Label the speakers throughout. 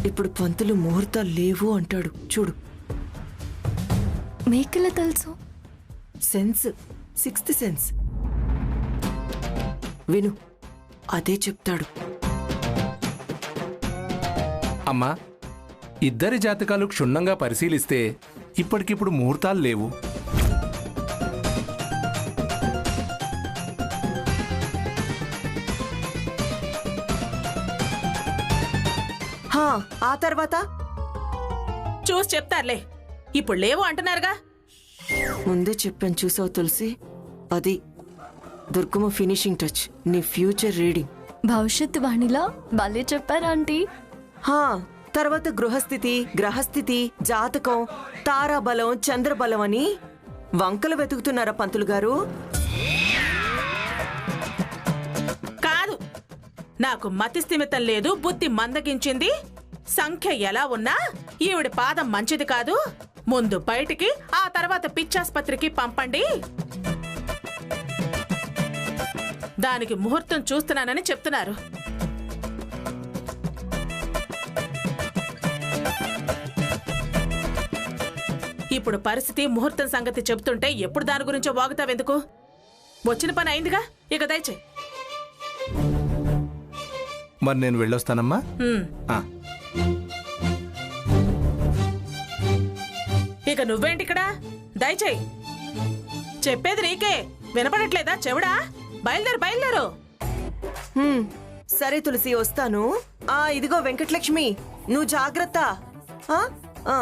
Speaker 1: ఇప్పుడు పంతులు ముహూర్తాలు లేవు అంటాడు చూడు.
Speaker 2: మీకెలా తెలుసు?
Speaker 1: Sense, sixth sense. విను, అదే చెప్తాడు.
Speaker 3: అమ్మా, ఇద్దరి జాతకాలు క్షుణ్ణంగా పరిశీలిస్తే ఇప్పటికిప్పుడు ముహూర్తాలు లేవు.
Speaker 1: హా, ఆ తర్వాత
Speaker 4: చూసి చెప్తారులే. ఇప్పుడు లేవు అంటున్నారుగా.
Speaker 1: ముందే చెప్పాను చూసావు తులసి. అది దుర్గమ్మ ఫినిషింగ్ టచ్, నీ ఫ్యూచర్ రీడింగ్.
Speaker 2: భవిష్యత్తు వాణిలా భలే చెప్పారా ఆంటీ?
Speaker 1: హా, తర్వాత గృహస్థితి, గ్రహస్థితి, జాతకం, తారాబలం, చంద్రబలం అని వంకలు వెతుకుతున్నారా పంతులు గారు?
Speaker 4: కాదు, నాకు మతి స్థిమితం లేదు, బుద్ధి మందగించింది. సంఖ్య ఎలా ఉన్నా ఈవిడ పాదం మంచిది కాదు. ముందు బయటికి, ఆ తర్వాత పిచ్చాస్పత్రికి పంపండి. దానికి ముహూర్తం చూస్తున్నానని చెప్తున్నారు. ఇప్పుడు పరిస్థితి ముహూర్తం సంగతి చెప్తుంటే ఎప్పుడు దాని గురించో వాగుతావెందుకు? వచ్చిన పని అయిందిగా, ఇక దయచేయి.
Speaker 3: మరి నేను వెళ్ళొస్తానమ్మా. ఆ.
Speaker 4: ఇక నువ్వేంటి ఇక్కడ? దయచేయి. చెప్పేది నీకే వినపడట్లేదా చెవుడా? బయలుదేరు బయలుదేరు.
Speaker 1: సరే తులసి, వస్తాను. ఇదిగో వెంకటలక్ష్మి, నువ్వు జాగ్రత్త. ఆ, ఆ.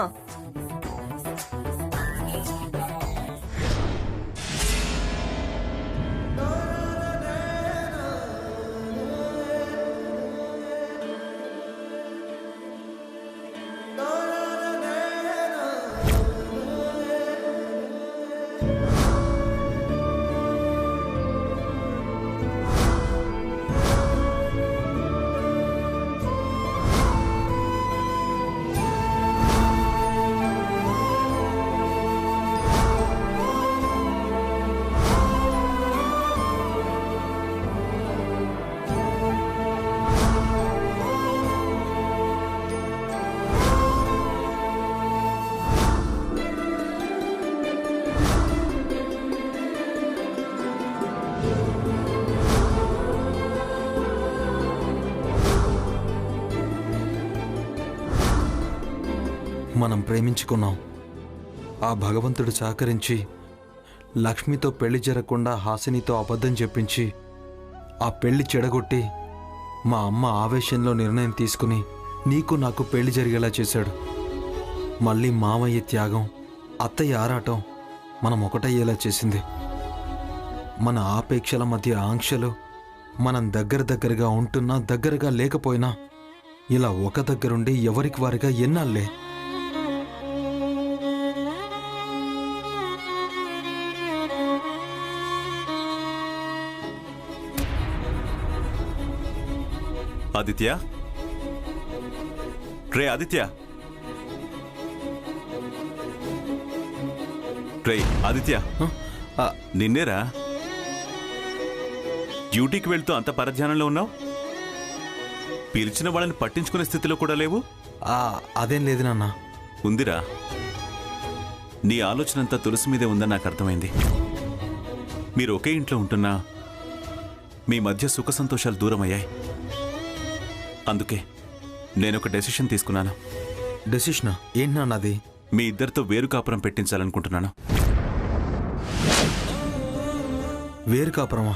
Speaker 5: మనం ప్రేమించుకున్నాం. ఆ భగవంతుడు సహకరించి లక్ష్మితో పెళ్లి జరగకుండా హాసినితో అబద్ధం చెప్పించి ఆ పెళ్లి చెడగొట్టి మా అమ్మ ఆవేశంలో నిర్ణయం తీసుకుని నీకు నాకు పెళ్లి జరిగేలా చేశాడు. మళ్ళీ మామయ్య త్యాగం, అత్తయ్య ఆరాటం మనం ఒకటయ్యేలా చేసింది. మన ఆపేక్షల మధ్య ఆంక్షలు మనం దగ్గరగా ఉంటున్నా దగ్గరగా లేకపోయినా ఇలా ఒక దగ్గరుండి ఎవరికి వారిగా ఎన్నాళ్ళే.
Speaker 6: ఆదిత్య, రే ఆదిత్య, రే ఆదిత్య, నిన్నేరా? డ్యూటీకి వెళ్తూ అంత పరధ్యానంలో ఉన్నావు. పిలిచిన వాళ్ళని పట్టించుకునే స్థితిలో కూడా లేవు.
Speaker 5: అదేం లేదు నాన్న.
Speaker 6: ఉందిరా, నీ ఆలోచనంతా తులసి మీదే ఉందని నాకు అర్థమైంది. మీరు ఒకే ఇంట్లో ఉంటున్నా మీ మధ్య సుఖ సంతోషాలు దూరం అయ్యాయి. అందుకే నేనొక డెసిషన్ తీసుకున్నాను.
Speaker 5: డెసిషనా? ఏంటి నాన్న అది?
Speaker 6: మీ ఇద్దరితో వేరు కాపురం పెట్టించాలనుకుంటున్నాను.
Speaker 5: వేరు కాపురమా?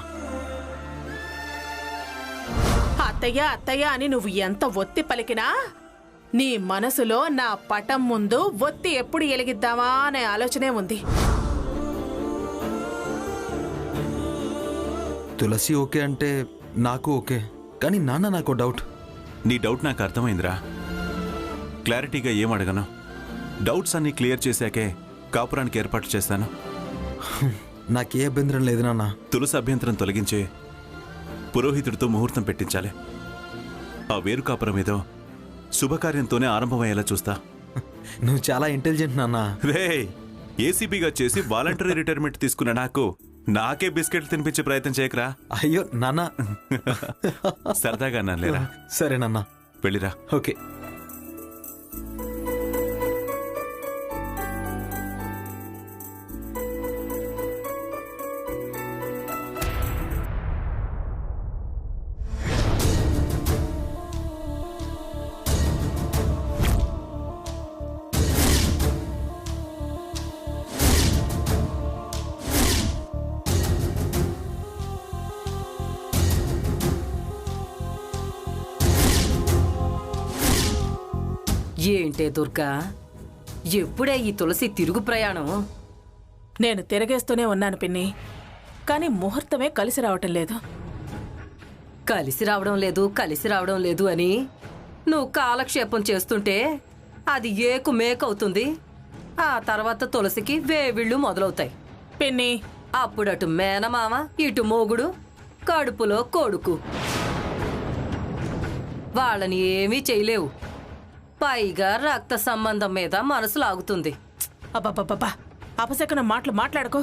Speaker 4: అత్తయ్య అత్తయ్య అని నువ్వు ఎంత ఒత్తి పలికినా నీ మనసులో నా పటం ముందు ఒత్తి ఎప్పుడు ఎలిగిద్దామా అనే ఆలోచనే ఉంది.
Speaker 5: తులసి ఓకే అంటే నాకు ఓకే, కానీ నాన్న నాకు డౌట్.
Speaker 6: నీ డౌట్ నాకు అర్థమైందిరా. క్లారిటీగా ఏం అడగను. డౌట్స్ అన్ని క్లియర్ చేశాకే కాపురానికి ఏర్పాటు చేస్తాను.
Speaker 5: నాకే అభ్యంతరం లేదు నాన్న.
Speaker 6: తులసి అభ్యంతరం తొలగించే పురోహితుడితో ముహూర్తం పెట్టించాలి. ఆ వేరు కాపురం ఏదో శుభకార్యంతోనే ఆరంభమయ్యేలా చూస్తా.
Speaker 5: నువ్వు చాలా ఇంటెలిజెంట్ నాన్న.
Speaker 6: రే, ఏసీపీగా చేసి వాలంటరీ రిటైర్మెంట్ తీసుకున్న నాకు నాకే బిస్కెట్లు తినిపించే ప్రయత్నం చేయకరా.
Speaker 5: అయ్యో నాన్న.
Speaker 6: సరదాగా అన్నాను లేరా.
Speaker 5: సరే నాన్న,
Speaker 6: వెళ్ళిరా.
Speaker 5: ఓకే.
Speaker 7: ఏంటే దుర్గా, ఎప్పుడే ఈ తులసి తిరుగు ప్రయాణం?
Speaker 4: నేను తిరగేస్తూనే ఉన్నాను పిన్ని, కానీ ముహూర్తమే కలిసి రావటం లేదు.
Speaker 7: కలిసి రావడం లేదు అని నువ్వు కాలక్షేపం చేస్తుంటే అది ఏకు మేకవుతుంది. ఆ తర్వాత తులసికి వేవిళ్ళు మొదలవుతాయి.
Speaker 4: పిన్ని,
Speaker 7: అప్పుడటు మేనమామ, ఇటు మొగుడు, కడుపులో కొడుకు. వాళ్ళని ఏమీ చేయలేవు. పైగా రక్త సంబంధం మీద మనసు లాగుతుంది.
Speaker 4: అబ్బబ్బబ్బా, అపశకునం మాటలు మాట్లాడుకో.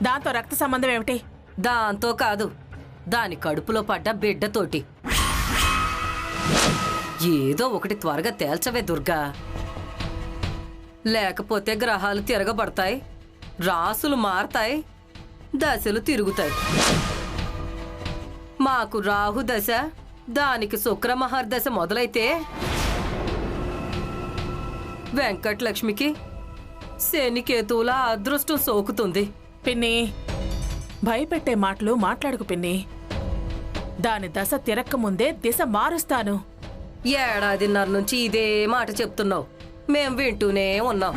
Speaker 4: దాంతో రక్త సంబంధం ఏమిటి?
Speaker 7: దాంతో కాదు, దాని కడుపులో పడ్డ బిడ్డతోటి. ఏదో ఒకటి త్వరగా తేల్చవే దుర్గా, లేకపోతే గ్రహాలు తిరగబడతాయి, రాసులు మారతాయి, దశలు తిరుగుతాయి. మాకు రాహు దశ, దానికి శుక్రమహర్దశ మొదలైతే వెంకటలక్ష్మికి శనికేతువుల అదృష్టం సోకుతుంది.
Speaker 4: పిన్ని, భయపెట్టే మాటలు మాట్లాడుకు పిన్ని. దాని దశ తిరక్కముందే దిశ మారుస్తాను.
Speaker 7: ఏడాదిన్నర నుంచి ఇదే మాట చెప్తున్నావు, మేం వింటూనే ఉన్నాం.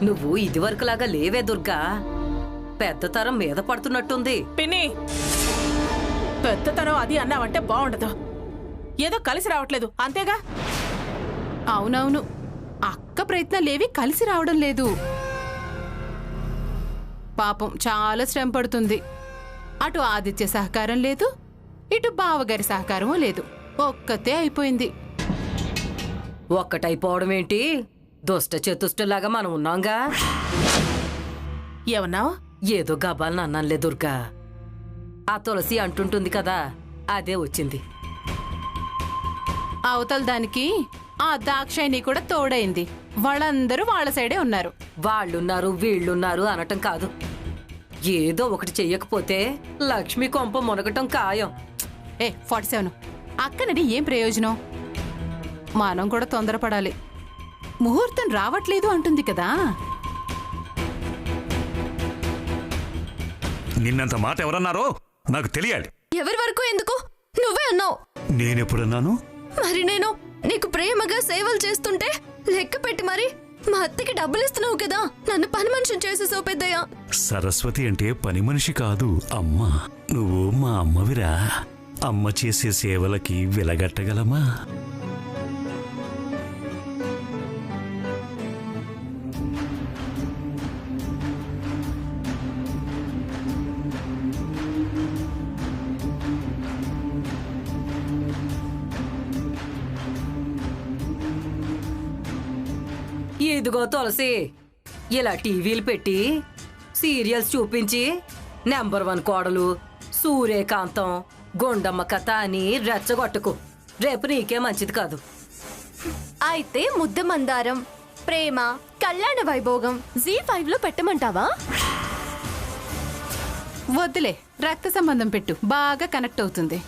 Speaker 7: నువ్వు ఇదివరకులాగా లేవే దుర్గా, పెద్ద తరం మీద పడుతున్నట్టుంది.
Speaker 4: పిన్ని, పెద్దతనం అది అన్నావంటే బాగుండదు. ఏదో కలిసి రావట్లేదు అంతేగా.
Speaker 8: అవునవును, అక్క ప్రయత్నాలేవి కలిసి రావడం లేదు. పాపం చాలా శ్రమ పడుతుంది. అటు ఆదిత్య సహకారం లేదు, ఇటు బావగారి సహకారమూ లేదు. ఒక్కతే అయిపోయింది.
Speaker 7: ఒక్కటైపోవడం ఏంటి, దుష్ట చతుష్టలాగా మనం ఉన్నాంగా.
Speaker 4: ఏమన్నావు?
Speaker 7: ఏదో గబాలను అన్నానులే దుర్గా. ఆ తులసి అంటుంటుంది కదా, అదే వచ్చింది.
Speaker 8: అవతల దానికి ఆ దాక్షాయిని కూడా తోడైంది. వాళ్ళందరూ వాళ్ళ సైడే ఉన్నారు.
Speaker 7: వాళ్ళున్నారు వీళ్ళున్నారు అనటం కాదు, ఏదో ఒకటి చెయ్యకపోతే లక్ష్మి కొంప మునగటం ఖాయం.
Speaker 8: 47 అక్కనని ఏం ప్రయోజనం? మనం కూడా తొందరపడాలి. ముహూర్తం రావట్లేదు అంటుంది కదా.
Speaker 9: నిన్నంత మాట ఎవరన్నారో నాకు తెలియాలి.
Speaker 2: ఎవరి వరకు ఎందుకు? నువ్వే అన్నావు.
Speaker 9: నేనెప్పుడన్నాను?
Speaker 2: మరి నేను నీకు ప్రేమగా సేవలు చేస్తుంటే లెక్క పెట్టి మరి మా అత్తకి డబ్బులు ఇస్తున్నావు కదా, నన్ను పని మనిషిని చేసేసావు పెద్దయ్య.
Speaker 9: సరస్వతి అంటే పని మనిషి కాదు, అమ్మ. నువ్వు మా అమ్మవిరా. అమ్మ చేసే సేవలకి వెలగట్టగలమా?
Speaker 7: ఇదిగో తులసి, ఇలా టీవీలు పెట్టి సీరియల్స్ చూపించి నెంబర్ 1 కోడలు, సూర్యకాంతం, గుండమ్మ కథ అని రెచ్చగొట్టకు. రేపు నీకే మంచిది కాదు.
Speaker 2: అయితే ముద్ద మందారం, ప్రేమ, కళ్యాణ వైభోగం Z5 లో పెట్టమంటావా?
Speaker 8: వద్దులే, రక్త సంబంధం పెట్టు, బాగా కనెక్ట్ అవుతుంది.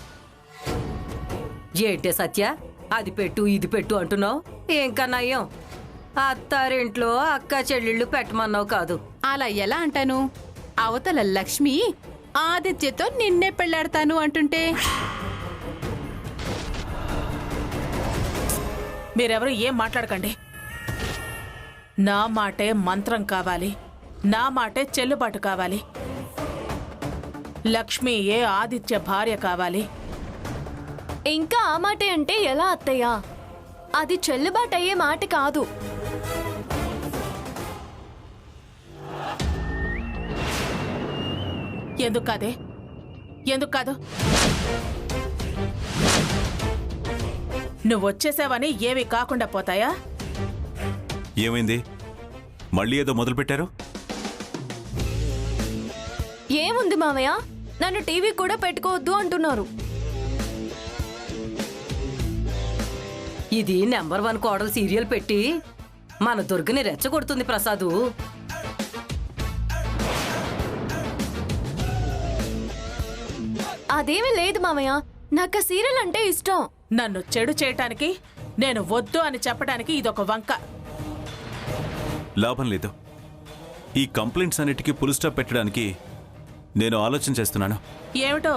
Speaker 7: ఏంటే సత్య, అది పెట్టు ఇది పెట్టు అంటున్నావు. ఏం కన్నాయ్యం, అత్తారింట్లో అక్క చెల్లెళ్ళు పెట్టమన్నావు కాదు.
Speaker 8: అలా ఎలా అంటాను? అవతల లక్ష్మి ఆదిత్యతో నిన్నే పెళ్లాడతాను అంటుంటే.
Speaker 4: మీరెవరు ఏం మాట్లాడకండి. నా మాటే మంత్రం కావాలి, నా మాటే చెల్లుబాటు కావాలి. లక్ష్మియే ఆదిత్య భార్య కావాలి.
Speaker 2: ఇంకా ఆ మాటే అంటే ఎలా అత్తయ్య? అది చెల్లుబాటు అయ్యే మాట కాదు.
Speaker 4: ఎందుకు కాదే? ఎందుకు కాదు? నువ్వు వచ్చేసావని ఏవి కాకుండా పోతాయా?
Speaker 6: ఏమైంది? మళ్ళీ ఏదో మొదలు పెట్టారు?
Speaker 2: ఏముంది మామయ్య, నన్ను టీవీ కూడా పెట్టుకోవద్దు అంటున్నారు.
Speaker 7: ఇది నెంబర్ 1 కోడలు సీరియల్ పెట్టి మన దుర్గని రెచ్చగొడుతుంది ప్రసాదు.
Speaker 2: అదేమీ లేదు మామయ్య, నాకు ఆ సీరియల్ అంటే ఇష్టం.
Speaker 4: నన్ను చెడు చేయటానికి, నేను వద్దు అని చెప్పడానికి ఇదొక వంక.
Speaker 6: లాభం లేదు. ఈ కంప్లైంట్స్ అన్నిటికీ ఫుల్ స్టాప్ పెట్టడానికి నేను ఆలోచన చేస్తున్నాను.
Speaker 4: ఏమిటో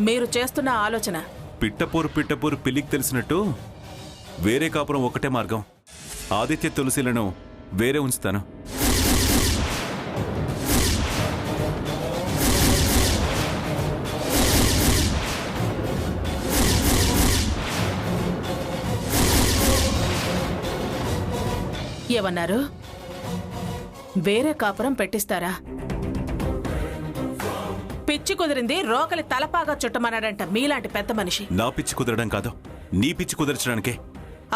Speaker 4: మీరు చేస్తున్న ఆలోచన?
Speaker 6: పిట్టపూరు పిట్టపూరు పిల్లికి తెలిసినట్టు వేరే కాపురం ఒకటే మార్గం. ఆదిత్య తులసిలను వేరే ఉంచుతాను.
Speaker 4: ఏమన్నారు? వేరే కాపురం పెట్టిస్తారా? పిచ్చి కుదిరింది రోకలి తలపాగా చుట్టమన్నాడంట మీలాంటి పెద్ద మనిషి.
Speaker 6: నా పిచ్చి కుదరడం కాదు, నీ పిచ్చి కుదర్చడానికే.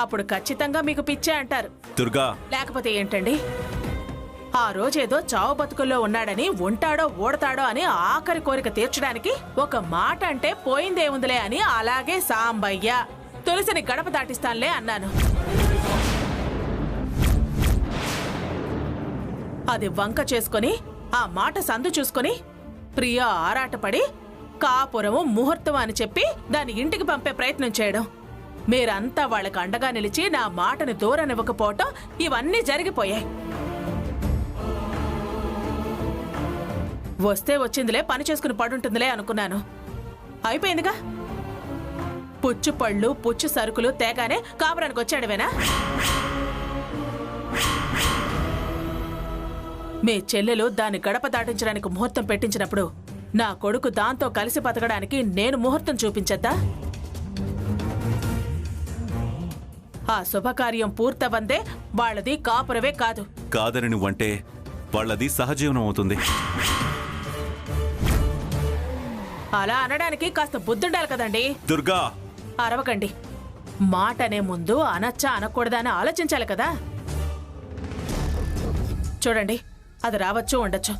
Speaker 4: అప్పుడు ఖచ్చితంగా మీకు పిచ్చే అంటారు.
Speaker 6: దుర్గా,
Speaker 4: లేకపోతే ఏంటండి? ఆ రోజేదో చావు బతుకుల్లో ఉన్నాడని ఉంటాడో ఓడతాడో అని ఆఖరి కోరిక తీర్చడానికి ఒక మాట అంటే పోయిందేముందిలే అని అలాగే సాంబయ్య తులసిని గడప దాటిస్తానులే అన్నాను. అది వంక చేసుకుని ఆ మాట సందు చూసుకుని ప్రియా ఆరాటపడి కాపురము ముహూర్తం అని చెప్పి దాన్ని ఇంటికి పంపే ప్రయత్నం చేయడం, మీరంతా వాళ్ళకి అండగా నిలిచి నా మాటని దూరనివ్వకపోవటం, ఇవన్నీ జరిగిపోయాయి. వస్తే వచ్చిందిలే, పని చేసుకుని పడుంటుందిలే అనుకున్నాను. అయిపోయిందిగా. పుచ్చు పళ్ళు పుచ్చు సరుకులు తేగానే కాపురానికి వచ్చాడువేనా? మీ చెల్లెలు దాన్ని గడప దాటించడానికి ముహూర్తం పెట్టించినప్పుడు నా కొడుకు దాంతో కలిసి బతకడానికి నేను ముహూర్తం చూపించద్దా? ఆ శుభకార్యం పూర్తవందే వాళ్ళది కాపురవే కాదు.
Speaker 6: కాదని నువ్వంటే వాళ్ళది సహజీవనం అవుతుంది.
Speaker 4: అలా అనడానికి కాస్త బుద్ధుండాలి కదండి.
Speaker 6: దుర్గా,
Speaker 4: అరవకండి. మాట అనే ముందు అనచ్చా అనకూడదా అని ఆలోచించాలి కదా. చూడండి, అది రావచ్చు ఉండొచ్చు,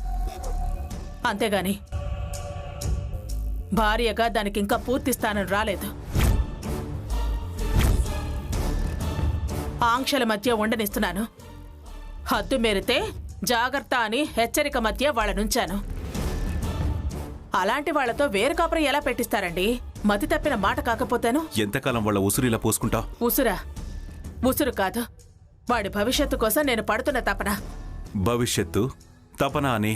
Speaker 4: అంతేగాని భార్యగా దానికి ఇంకా పూర్తి స్థానం రాలేదు. ఆంక్షల మధ్య ఉండనిస్తున్నాను. హద్దు మేరితే జాగ్రత్త అని హెచ్చరిక మధ్య వాళ్ళనుంచాను. అలాంటి వాళ్లతో వేరు కాపురం ఎలా పెట్టిస్తారండి? మతి తప్పిన మాట కాకపోతేను.
Speaker 6: ఎంతకాలం వాళ్ళ ఉసురు ఇలా పోసుకుంటా?
Speaker 4: ఉసురా? ఉసురు కాదు, వాడి భవిష్యత్తు కోసం నేను పడుతున్న తపన.
Speaker 6: భవిష్యత్తు తపన అని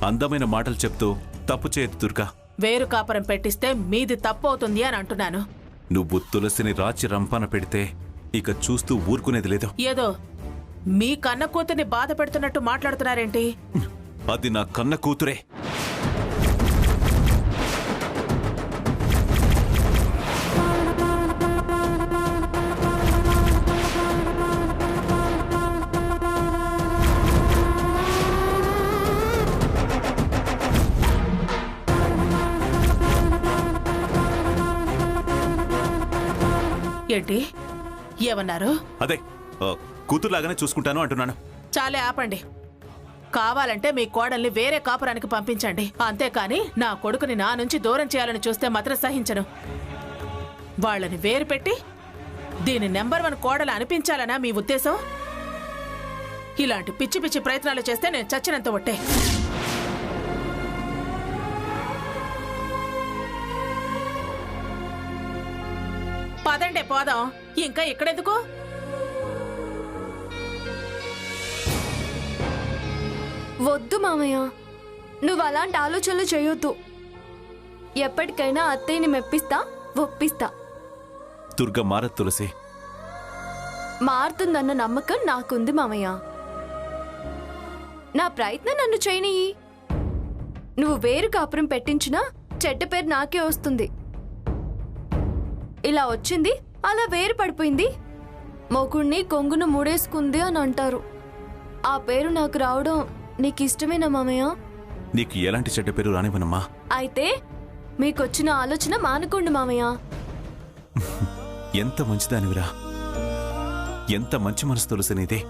Speaker 6: అందమైన మాటలు చెప్తూ తప్పు చేయదు దుర్గా.
Speaker 4: వేరు కాపురం పెట్టిస్తే మీది తప్పు అవుతుంది అని అంటున్నాను.
Speaker 6: నువ్వు తులసిని రాచి రంపాన పెడితే ఇక చూస్తూ ఊరుకునేది లేదు.
Speaker 4: ఏదో మీ కన్న కూతుర్ని బాధ పెడుతున్నట్టు మాట్లాడుతున్నారేంటి?
Speaker 6: అది నా కన్న కూతురే.
Speaker 4: ఏంటి ఏమన్నారు?
Speaker 6: అదే కూతురులాగానే చూసుకుంటాను అంటున్నాను.
Speaker 4: చాలే ఆపండి. కావాలంటే మీ కోడల్ని వేరే కాపురానికి పంపించండి, అంతేకాని నా కొడుకుని నా నుంచి దూరం చేయాలని చూస్తే మాత్రం సహించను. వాళ్ళని వేరు పెట్టి దీని నెంబర్ 1 కోడలు అనిపించాలనా మీ ఉద్దేశం? ఇలాంటి పిచ్చి పిచ్చి ప్రయత్నాలు చేస్తే నేను చచ్చినంత ఒట్టే. పదండే పోదాం, ఇంకా ఇక్కడెందుకు?
Speaker 2: వద్దు మామయ్య, నువ్వు అలాంటి ఆలోచనలు చేయొద్దు. ఎప్పటికైనా అత్తయ్యని మెప్పిస్తా, ఒప్పిస్తా.
Speaker 6: దుర్గ మారత్ తులసి.
Speaker 2: మారుతుందన్న నమ్మకం నాకుంది మామయ్య. నా ప్రయత్నం నన్ను చేయనియ్యి. నువ్వు వేరు కాపురం పెట్టించినా చెడ్డ పేరు నాకే వస్తుంది. ఇలా వచ్చింది, అలా వేరు పడిపోయింది, మొగుణ్ణి కొంగును ముడేసుకుంది అని అంటారు. ఆ పేరు నాకు రావడం నీకు ఇష్టమేనా మామయ్య?
Speaker 6: నీకు ఎలాంటి చెడ్డ పేరు రానివ్వనమ్మా.
Speaker 2: అయితే మీకొచ్చిన ఆలోచన మానుకోండి మామయ్య.
Speaker 6: ఎంత మంచిదానివిరా, ఎంత మంచి మనసు తులసి నీదే.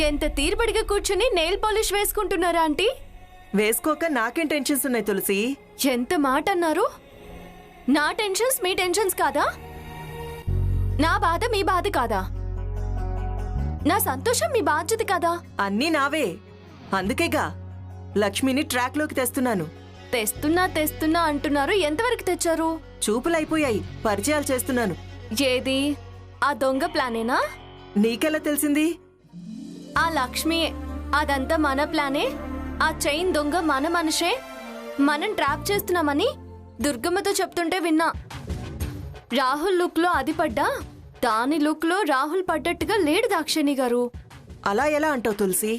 Speaker 2: ఎంత తీరుబడిగా కూర్చుని నెయిల్ పాలిష్ వేసుకుంటున్నారా ఆంటీ?
Speaker 1: వేసుకోక నాకేం టెన్షన్స్ ఉన్నాయి తులసి?
Speaker 2: ఎంత మాట అన్నారు? నా టెన్షన్స్ మీ టెన్షన్స్ కాదా? నా బాధ మీ బాధ కాదా? నా సంతోషం మీ బాధ్యత కాదా?
Speaker 1: అన్నీ నావే, అందుకేగా లక్ష్మిని ట్రాక్ లోకి తెస్తున్నాను.
Speaker 2: తెస్తున్నా తెస్తున్నా అంటున్నారు, ఎంతవరకు తెచ్చారు?
Speaker 1: చూపులైపోయాయి, పరిచయాలు చేస్తున్నాను.
Speaker 2: ఏది ఆ దొంగ ప్లానేనా?
Speaker 1: నీకెలా తెలిసింది?
Speaker 2: ఆ లక్ష్మియే. అదంతా మన ప్లానే. ఆ చైన్ దొంగ మన మనిషే. మనం ట్రాప్ చేస్తున్నామని దుర్గమ్మతో చెప్తుంటే విన్నా. రాహుల్ లుక్ లో అది పడ్డా, దాని లుక్ లో రాహుల్ పడ్డట్టుగా లేడు దాక్షిణి గారు.
Speaker 1: అలా ఎలా అంటావు తులసి?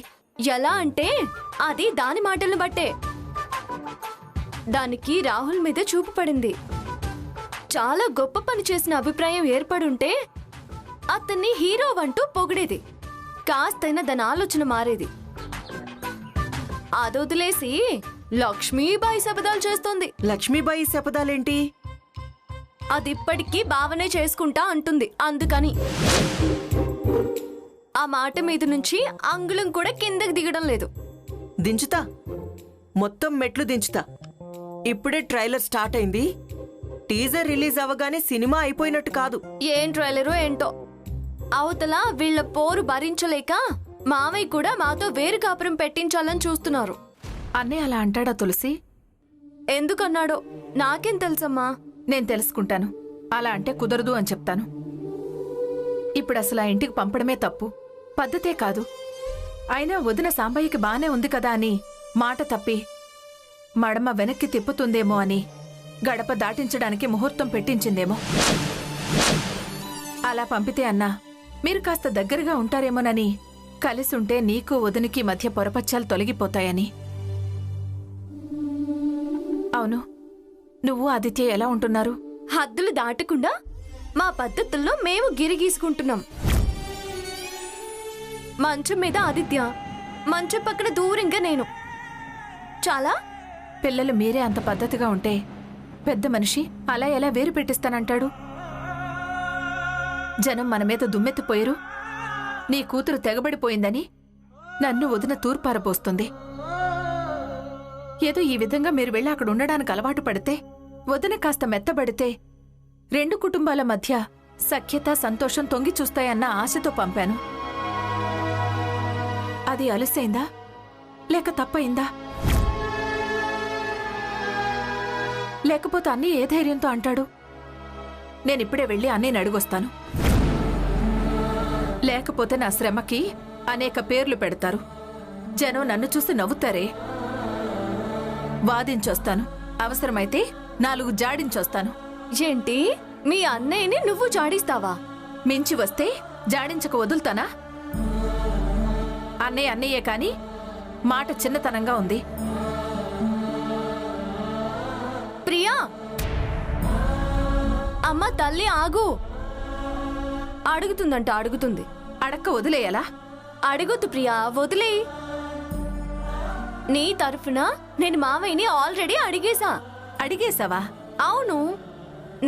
Speaker 2: ఎలా అంటే అది దాని మాటలను బట్టే. దానికి రాహుల్ మీద చూపు పడింది. చాలా గొప్ప పని చేసిన అభిప్రాయం ఏర్పడుంటే అతన్ని హీరో అంటూ పొగిడేది. కాస్తైనా దాని ఆలోచన మారేది. అదొదిలేసి లక్ష్మీబాయి శపథాలు చేస్తోంది.
Speaker 1: లక్ష్మీబాయి శపథాలేంటి?
Speaker 2: అదిప్పటికీ భావనే చేసుకుంటా అంటుంది. అందుకని ఆ మాట మీద నుంచి అంగుళం కూడా కిందకి దిగడం లేదు.
Speaker 1: దించుతా, మొత్తం మెట్లు దించుతా. ఇప్పుడే ట్రైలర్ స్టార్ట్ అయింది. టీజర్ రిలీజ్ అవ్వగానే సినిమా అయిపోయినట్టు కాదు.
Speaker 2: ఏం ట్రైలరో ఏంటో. అవతల వీళ్ల పోరు భరించలేక మావయ్య కూడా మాతో వేరు కాపురం పెట్టించాలని చూస్తున్నారు.
Speaker 10: అన్నయ్య అలా అంటాడా తులసి?
Speaker 2: ఎందుకన్నాడో నాకేం తెలుసమ్మా.
Speaker 10: నేను తెలుసుకుంటాను. అలా అంటే కుదరదు అని చెప్తాను. ఇప్పుడు అసలు ఆ ఇంటికి పంపడమే తప్పు, పద్ధతే కాదు. అయినా వదిన సాంబయ్యకి బానే ఉంది కదా అని మాట తప్పి మడమ వెనక్కి తిప్పుతుందేమో అని గడప దాటించడానికి ముహూర్తం పెట్టించిందేమో. అలా పంపితే అన్నా మీరు కాస్త దగ్గరగా ఉంటారేమోనని, కలిసుంటే నీకు వదినికి మధ్య పొరపచ్చాలు తొలగిపోతాయని. అవును, నువ్వు ఆదిత్య ఎలా ఉంటున్నారు?
Speaker 2: హద్దులు దాటకుండా మా పద్ధతుల్లో మేము గిరిగీసుకుంటున్నాం. మంచం మీద ఆదిత్య, మంచం పక్కన దూరంగా నేను. చాలా
Speaker 10: పిల్లలు మీరే అంత పద్ధతిగా ఉంటే పెద్ద మనిషి అలా ఎలా వేరు పెట్టిస్తానంటాడు? జనం మన మీద దుమ్మెత్తిపోయారు. నీ కూతురు తెగబడిపోయిందని నన్ను వదిన తూర్పారపోస్తుంది. ఏదో ఈ విధంగా మీరు వెళ్ళి అక్కడ ఉండడానికి అలవాటు పడితే, వదిన కాస్త మెత్తబడితే రెండు కుటుంబాల మధ్య సఖ్యత సంతోషం తొంగి చూస్తాయన్న ఆశతో పంపాను. అది అలసైందా లేక తప్పయిందా? లేకపోతే అన్నీ ఏ ధైర్యంతో అంటాడు? నేనిప్పుడే వెళ్ళి అన్నయ్యని అడిగొస్తాను. లేకపోతే నా శ్రమకి అనేక పేర్లు పెడతారు. జనం నన్ను చూసి నవ్వుతారే. వాదించొస్తాను, అవసరమైతే 4 జాడించొస్తాను.
Speaker 2: ఏంటి, మీ అన్నయ్యని నువ్వు జాడిస్తావా?
Speaker 10: మించి వస్తే జాడించక వదులుతానా? అన్నయ్య అన్నయ్యే కాని మాట చిన్నతనంగా ఉంది.
Speaker 2: ప్రియా, అమ్మ తల్లి ఆగు. అడుగుతుందంట, అడుగుతుంది.
Speaker 10: అడక్క వదిలేయాలా?
Speaker 2: అడుగుతు ప్రియా, వదిలే. నీ తరఫున నేను మావయ్యని ఆల్రెడీ అడిగేశా.
Speaker 10: అడిగేశావా?
Speaker 2: అవును.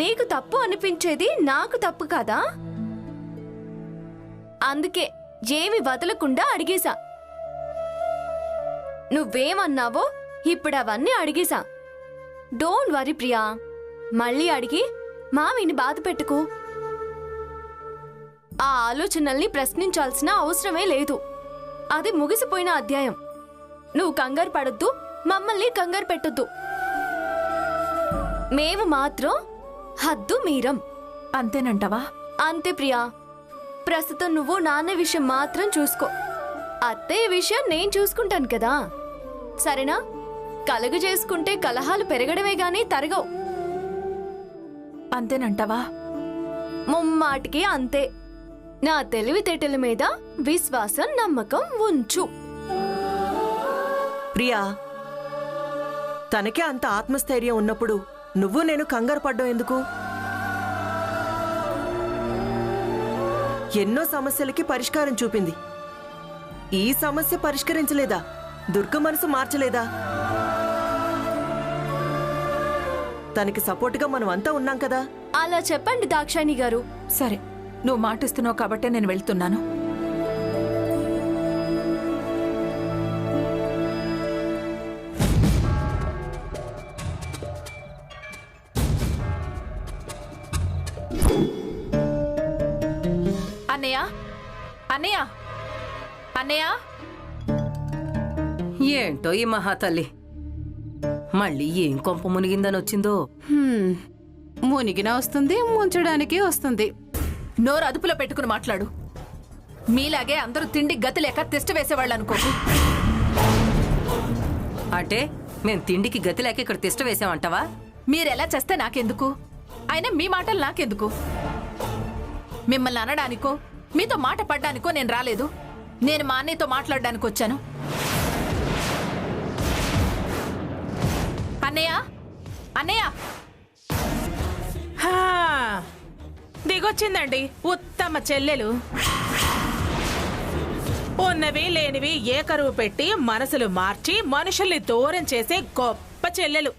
Speaker 2: నీకు తప్పు అనిపించేది నాకు తప్పు కాదా? అందుకే ఏమి వదలకుండా అడిగేశా. నువ్వేమన్నావో ఇప్పుడు అవన్నీ అడిగేశా. డోంట్ వరీ ప్రియా, మళ్ళీ అడిగి మావిని బాధ పెట్టుకో. ఆ ఆలోచనల్ని ప్రశ్నించాల్సిన అవసరమే లేదు. అది ముగిసిపోయిన అధ్యాయం. నువ్వు కంగారు పడొద్దు, మమ్మల్ని కంగారు పెట్టొద్దు. మేము మాత్రం హద్దు మీరం.
Speaker 10: అంతేనంటావా?
Speaker 2: అంతే ప్రియా. ప్రస్తుతం నువ్వు నాన్న విషయం మాత్రం చూసుకో. అత్తయ్య విషయం నేను చూసుకుంటాను కదా, సరేనా? కలుగు చేసుకుంటే కలహాలు పెరగడమే గాని తరగవు.
Speaker 10: అంతేనంటావా?
Speaker 2: ముమ్మాటికి అంతే. నా తెలివితేటల మీద విశ్వాసం, నమ్మకం ఉంచు.
Speaker 1: ప్రియా, తనకే అంత ఆత్మస్థైర్యం ఉన్నప్పుడు నువ్వు నేను కంగారు పడ్డం ఎందుకు? ఎన్నో సమస్యలకి పరిష్కారం చూపింది. ఈ సమస్య పరిష్కరించలేదా? దుర్గ మనసు మార్చలేదా? తనకి సపోర్టుగా మనం అంతా ఉన్నాం కదా.
Speaker 2: అలా చెప్పండి దాక్షాయణి గారు.
Speaker 10: సరే, నువ్వు మాటిస్తున్నావు కాబట్టే నేను వెళ్తున్నాను. అన్నయ్య, అన్నయ్య, అన్నయ్య.
Speaker 7: ఏంటో ఈ మహాతల్లి మళ్ళీ ఏం కొంప మునిగిందని వచ్చిందో.
Speaker 8: మునిగిన వస్తుంది, ముంచడానికి వస్తుంది.
Speaker 10: నోరు అదుపులో పెట్టుకుని మాట్లాడు. మీలాగే అందరూ తిండి గతి లేక తిష్ట వేసేవాళ్ళు అనుకోకు.
Speaker 7: అంటే మేం తిండికి గతి లేక ఇక్కడ తిష్ట వేసామంటావా?
Speaker 10: మీరెలా చేస్తే నాకెందుకు? అయినా మీ మాటలు నాకెందుకు? మిమ్మల్ని అనడానికో మీతో మాట పడ్డానికో నేను రాలేదు. నేను మా అన్నయ్యతో మాట్లాడడానికి వచ్చాను. అన్నయ్య, అన్నయ్య,
Speaker 4: హా, దిగొచ్చిందండి ఉత్తమ చెల్లెలు. ఉన్నవి లేనివి ఏకరువు పెట్టి మనసులు మార్చి మనుషుల్ని దూరం చేసే గొప్ప చెల్లెలు.